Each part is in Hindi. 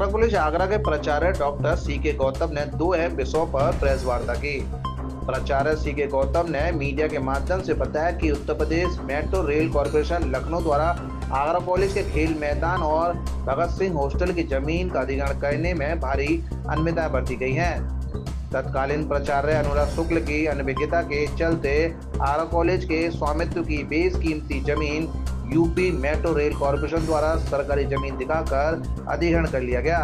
आगरा कॉलेज आगरा के प्राचार्य डॉक्टर सी.के. गौतम ने 2 अहम विषयों पर प्रेस वार्ता की। प्राचार्य सी.के. गौतम ने मीडिया के माध्यम से बताया कि Uttar Pradesh metro rail corporation Lucknow द्वारा आगरा कॉलेज के खेल मैदान और भगत सिंह हॉस्टल की जमीन का अधिग्रहण करने में भारी अनियमितताएं बरती गई हैं। तत्कालीन प्राचार्य अनुराग शुक्ल की अनभिज्ञता के चलते आगरा कॉलेज के स्वामित्व की बेशकीमती जमीन यूपी मेट्रो रेल कॉरपोरेशन द्वारा सरकारी जमीन दिखाकर अधिग्रहण कर लिया गया।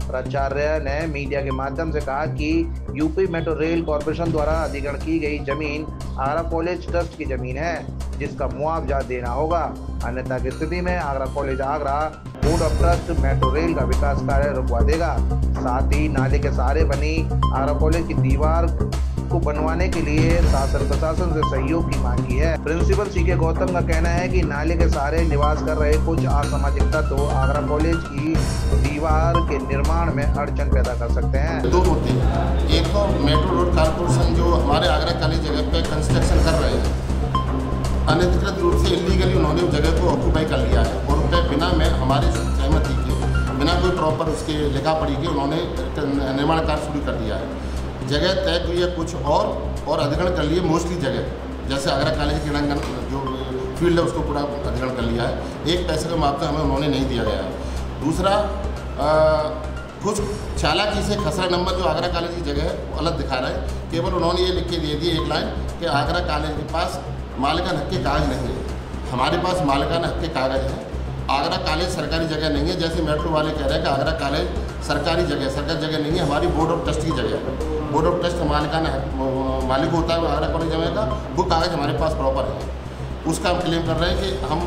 प्राचार्य ने मीडिया के माध्यम से कहा कि यूपी मेट्रो रेल कॉरपोरेशन द्वारा अधिग्रहण की गई जमीन आगरा कॉलेज ट्रस्ट की जमीन है, जिसका मुआवजा देना होगा। अन्यथा की स्थिति में Agra college Agra board of trust metro rail का विकास कार्य रुकवा देगा। साथ ही नाले के सहारे बनी आगरा कॉलेज की दीवार को बनवाने के लिए शासन प्रशासन से सहयोग की मांग की है। Principal CK. गौतम का कहना है कि नाले के सहारे निवास कर रहे कुछ असामाजिक तत्व आगरा कॉलेज की दीवार के निर्माण में अड़चन पैदा कर सकते हैं। 2 मुद्दे, एक तो मेट्रो रोड कॉर्पोरेशन जो हमारे आगरा कॉलेज जगह पे कंस्ट्रक्शन कर रहे हैं, अनधिकृत रूप से इलीगली उन्होंने उस जगह को ऑक्यूपाई कर लिया है और उनके बिना में हमारी सहमति के बिना कोई प्रॉपर उसके लिखा पढ़ी के उन्होंने निर्माण कार्य शुरू कर दिया है। जगह तय हुई है कुछ और अधिग्रहण कर लिए मोस्टली जगह, जैसे आगरा कॉलेज क्रीड़ांगन जो फील्ड है उसको पूरा अधिग्रहण कर लिया है। 1 पैसे का मुआवजा हमें उन्होंने नहीं दिया गया है। दूसरा, कुछ चालाकी से खसरा नंबर जो आगरा कॉलेज की जगह है वो अलग दिखा रहा है। केवल उन्होंने ये लिख के दे दी एक लाइन कि आगरा कॉलेज के पास मालिकाना हक के कागज नहीं है। हमारे पास मालिकाना हक के कागज है। आगरा कॉलेज सरकारी जगह नहीं है, जैसे मेट्रो वाले कह रहे हैं कि आगरा कॉलेज सरकारी जगह नहीं है, हमारी बोर्ड ऑफ ट्रस्ट की जगह है। बोर्ड ऑफ ट्रस्ट मालिकाना मालिक होता है आगरा कॉलेज जगह का, वो कागज़ हमारे पास प्रॉपर है। उसका हम क्लेम कर रहे हैं कि हम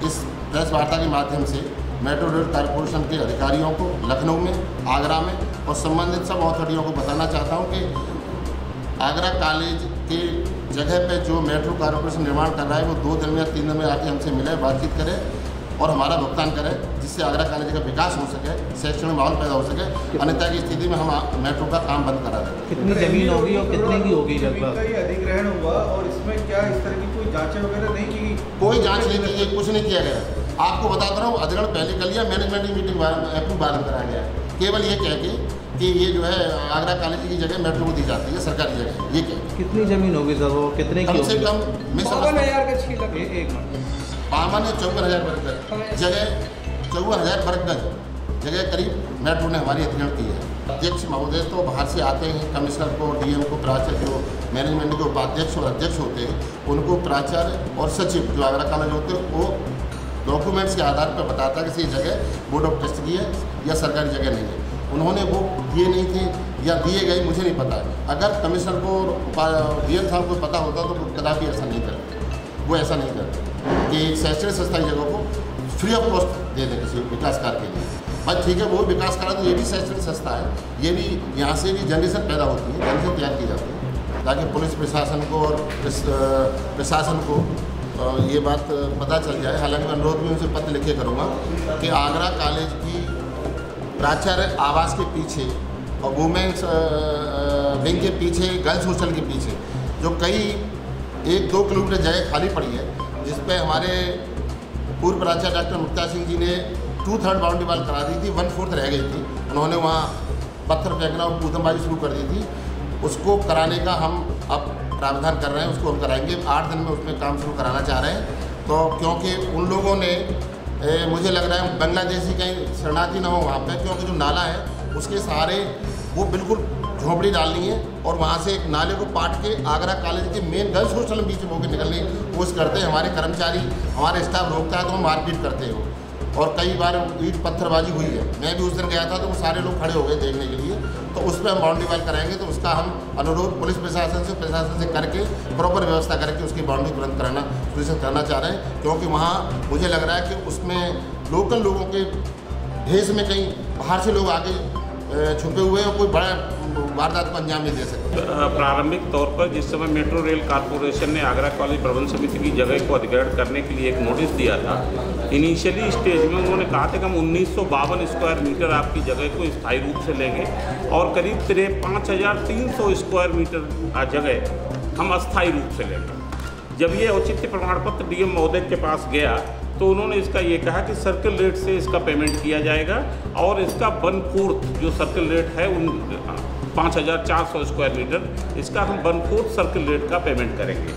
इस प्रेस वार्ता के माध्यम से मेट्रो रेल कॉरपोरेशन के अधिकारियों को लखनऊ में, आगरा में और संबंधित सब अथॉरिटियों को बताना चाहता हूँ कि आगरा कॉलेज के जगह पे जो मेट्रो कॉरपोरेशन निर्माण कर रहा है वो 2 दिन में या 3 दिन में आके हमसे मिले, बातचीत करें और हमारा भुगतान करें, जिससे आगरा कॉलेज का विकास हो सके, शैक्षणिक माहौल पैदा हो सके। अन्यथा की स्थिति में हम मेट्रो का काम बंद करा दें। कितनी जमीन होगी और कितने की होगी लगभग? अधिग्रहण हुआ और इसमें क्या इस तरह की कोई जांचें वगैरह नहीं की? कोई जांच नहीं की गई, कुछ नहीं किया गया। आपको बताता रहा हूँ, अधिग्रहण पहले कर लिया, मैनेजमेंट की मीटिंग अप्रूव बाद कराया गया। केवल ये कह के कि ये जो है आगरा कॉलेज की जगह मेट्रो को दी जाती है, सरकारी जगह। ये क्या कितनी जमीन होगी सर? वो कितने की? कम से कम 52,000 का 6 लाख। एक मिनट, 54,000 वर्ग गज जगह, 54,000 वर्ग गज जगह करीब मेट्रो ने हमारी अधिग्रहण की है। अध्यक्ष महोदय तो बाहर से आते हैं, कमिश्नर को, डीएम को, प्राचार्य जो मैनेजमेंट के उपाध्यक्ष और अध्यक्ष होते हैं उनको प्राचार्य और सचिव जो आगरा कॉलेज होते हैं वो डॉक्यूमेंट्स के आधार पर बताता है कि ये जगह बोर्ड ऑफ ट्रस्ट की है या सरकारी जगह नहीं है। उन्होंने वो दिए नहीं थे या दिए गए मुझे नहीं पता है। अगर कमिश्नर को, डीएम साहब को पता होता तो वो कदापि ऐसा नहीं करते। वो ऐसा नहीं करते कि एक शैक्षणिक संस्था की जगह को फ्री ऑफ कॉस्ट दे दें किसी विकास कार्य के लिए। बस ठीक है, वो विकास कार्य तो ये भी शैक्षणिक संस्था है, ये भी यहाँ से भी जनरेशन पैदा होती है, जनरेशन तैयार की जाती है, ताकि पुलिस प्रशासन को और प्रशासन को ये बात पता चल जाए। हालांकि मैं अनुरोध भी उनसे पत्र लिखे करूँगा कि आगरा कॉलेज की प्राचार्य आवास के पीछे और वुमेन्स विंग के पीछे, गर्ल्स हॉस्टल के पीछे जो कई 1-2 किलोमीटर जगह खाली पड़ी है, जिस पे हमारे पूर्व प्राचार्य डॉक्टर मुक्ता सिंह जी ने 2/3 बाउंड्री वाल करा दी थी, 1/4 रह गई थी। उन्होंने वहाँ पत्थर फेंकना और कूदमबाजी शुरू कर दी थी। उसको कराने का हम अब प्रावधान कर रहे हैं, उसको हम कराएंगे। 8 दिन में उसमें काम शुरू कराना चाह रहे हैं। तो क्योंकि उन लोगों ने मुझे लग रहा है बांग्लादेशी कहीं शरणार्थी ना हो वहाँ पे, क्योंकि जो नाला है उसके सहारे वो बिल्कुल झोंपड़ी डालनी है और वहाँ से एक नाले को पाट के आगरा कॉलेज के मेन गर्ल्स हॉस्टल में बीच में होकर निकलने की कोशिश करते हैं। हमारे कर्मचारी, हमारे स्टाफ रोकता है तो हम मारपीट करते हो और कई बार ईंट पत्थरबाजी हुई है। मैं भी उस दिन गया था तो वो सारे लोग खड़े हो गए देखने के लिए। तो उस पर हम बाउंड्री वाल कराएंगे, तो उसका हम अनुरोध पुलिस प्रशासन से करके प्रॉपर व्यवस्था करके उसकी बाउंड्री तुरंत कराना सुनिश्चित करना चाह रहे हैं, क्योंकि वहाँ मुझे लग रहा है कि उसमें लोकल लोगों के भेष में कहीं बाहर से लोग आगे छुपे हुए और कोई बड़ा वारदात को अंजाम नहीं दे सकते। प्रारंभिक तौर पर जिस समय मेट्रो रेल कॉरपोरेशन ने आगरा कॉलेज प्रबंध समिति की जगह को अधिग्रहण करने के लिए एक नोटिस दिया था, इनिशियली स्टेज में उन्होंने कहा था कि हम 1952 स्क्वायर मीटर आपकी जगह को स्थायी रूप से लेंगे और करीब 5,300 स्क्वायर मीटर जगह हम अस्थायी रूप से लेंगे। जब ये औचित्य प्रमाण पत्र डीएम महोदय के पास गया तो उन्होंने इसका ये कहा कि सर्किल रेट से इसका पेमेंट किया जाएगा और इसका 1/4 जो सर्किल रेट है उन 5400 स्क्वायर मीटर, इसका हम 1/4 सर्किल रेट का पेमेंट करेंगे।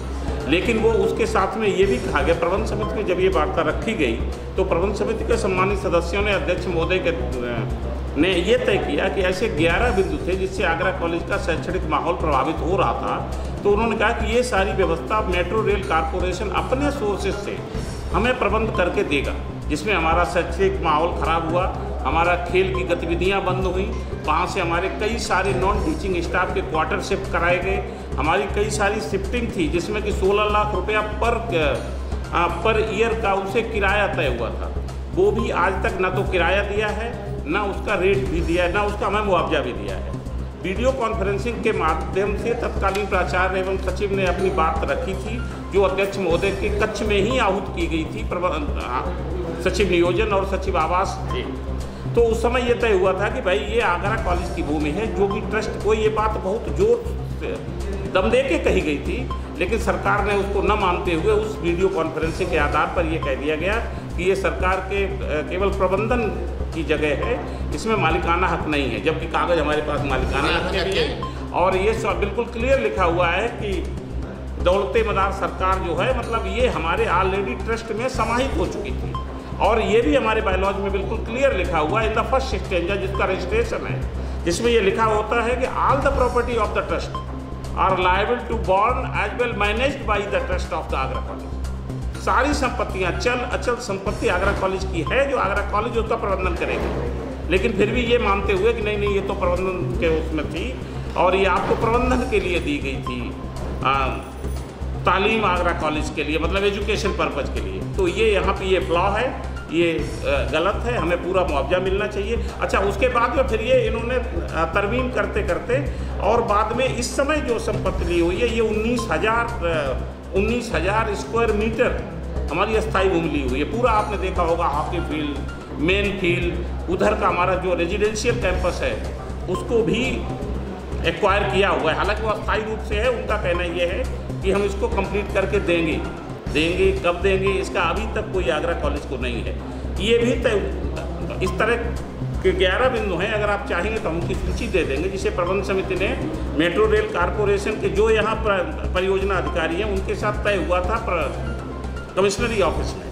लेकिन वो उसके साथ में ये भी कहा गया, प्रबंध समिति में जब ये वार्ता रखी गई तो प्रबंध समिति के सम्मानित सदस्यों ने अध्यक्ष महोदय ने ये तय किया कि ऐसे 11 बिंदु थे जिससे आगरा कॉलेज का शैक्षणिक माहौल प्रभावित हो रहा था। तो उन्होंने कहा कि ये सारी व्यवस्था मेट्रो रेल कॉरपोरेशन अपने सोर्सेज से हमें प्रबंध करके देगा, जिसमें हमारा शैक्षणिक माहौल खराब हुआ, हमारा खेल की गतिविधियां बंद हुई, वहाँ से हमारे कई सारे नॉन टीचिंग स्टाफ के क्वार्टर शिफ्ट कराए गए, हमारी कई सारी शिफ्टिंग थी जिसमें कि 16 लाख रुपया पर ईयर का उसे किराया तय हुआ था। वो भी आज तक ना तो किराया दिया है, ना उसका रेट भी दिया है, ना उसका हमें मुआवजा भी दिया है। वीडियो कॉन्फ्रेंसिंग के माध्यम से तत्कालीन प्राचार्य एवं सचिव ने अपनी बात रखी थी, जो अध्यक्ष महोदय के कक्ष में ही आहूत की गई थी। सचिव नियोजन और सचिव आवास थे। तो उस समय ये तय हुआ था कि भाई ये आगरा कॉलेज की भूमि है, जो कि ट्रस्ट को ये बात बहुत जोर से दम दे के कही गई थी, लेकिन सरकार ने उसको न मानते हुए उस वीडियो कॉन्फ्रेंसिंग के आधार पर यह कह दिया गया कि ये सरकार के केवल प्रबंधन की जगह है, इसमें मालिकाना हक नहीं है, जबकि कागज हमारे पास मालिकाना हक के भी है। और ये बिल्कुल क्लियर लिखा हुआ है कि दौलते मदार सरकार जो है, मतलब ये हमारे ऑलरेडी ट्रस्ट में समाहित हो चुकी थी। और ये भी हमारे बायलॉज में बिल्कुल क्लियर लिखा हुआ है इन द फर्स्ट स्टेंजा, जिसका रजिस्ट्रेशन है, जिसमें ये लिखा होता है कि all the property of the trust are liable to born as well managed by the trust of the Agra college. सारी संपत्तियां, चल अचल संपत्ति आगरा कॉलेज की है, जो आगरा कॉलेज उसका प्रबंधन करेगी। लेकिन फिर भी ये मानते हुए कि नहीं ये तो प्रबंधन के उसमें थी और ये आपको प्रबंधन के लिए दी गई थी, तालीम आगरा कॉलेज के लिए, मतलब एजुकेशन पर्पज के लिए। तो ये यहाँ पे ये फ्लॉ है, ये गलत है, हमें पूरा मुआवजा मिलना चाहिए। अच्छा, उसके बाद में फिर ये इन्होंने तरमीम करते करते और बाद में इस समय जो संपत्ति ली हुई है ये 19,000 स्क्वायर मीटर हमारी अस्थायी भूमि ली हुई है। पूरा आपने देखा होगा, हॉकी फील्ड, मेन फील्ड, उधर का हमारा जो रेजिडेंशियल कैंपस है उसको भी एक्वायर किया हुआ है। हालांकि वो अस्थायी रूप से है, उनका कहना ये है कि हम इसको कंप्लीट करके देंगे। कब देंगे इसका अभी तक कोई आगरा कॉलेज को नहीं है। ये भी इस तरह के 11 बिंदु हैं, अगर आप चाहेंगे तो हम उनकी सूची दे देंगे, जिसे प्रबंध समिति ने मेट्रो रेल कॉरपोरेशन के जो यहाँ परियोजना अधिकारी हैं उनके साथ तय हुआ था कमिश्नरी ऑफिस में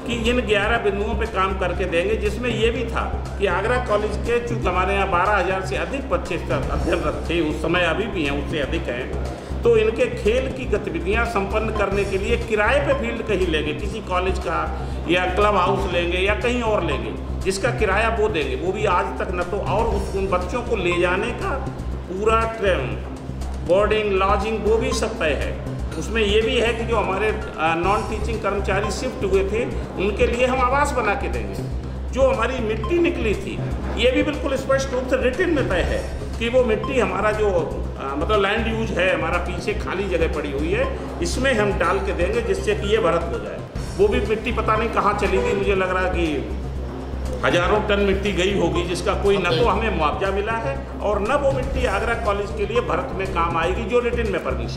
कि इन 11 बिंदुओं पे काम करके देंगे। जिसमें ये भी था कि आगरा कॉलेज के चूँकि हमारे यहाँ 12,000 से अधिक बच्चे अध्ययनरत थे उस समय, अभी भी हैं, उससे अधिक हैं, तो इनके खेल की गतिविधियां संपन्न करने के लिए किराए पे फील्ड कहीं लेंगे, किसी कॉलेज का या क्लब हाउस लेंगे या कहीं और लेंगे, जिसका किराया वो देंगे। वो भी आज तक न तो, और उन बच्चों को ले जाने का पूरा बोर्डिंग लॉजिंग वो भी सब तय है। उसमें ये भी है कि जो हमारे नॉन टीचिंग कर्मचारी शिफ्ट हुए थे उनके लिए हम आवास बना के देंगे। जो हमारी मिट्टी निकली थी ये भी बिल्कुल स्पष्ट रूप से रिटन में तय है कि वो मिट्टी हमारा जो मतलब लैंड यूज है, हमारा पीछे खाली जगह पड़ी हुई है, इसमें हम डाल के देंगे जिससे कि ये भरत हो जाए। वो भी मिट्टी पता नहीं कहाँ चली गई, मुझे लग रहा है कि हजारों टन मिट्टी गई होगी, जिसका कोई न तो हमें मुआवजा मिला है और न वो मिट्टी आगरा कॉलेज के लिए भरत में काम आएगी, जो रिटन में परमिशन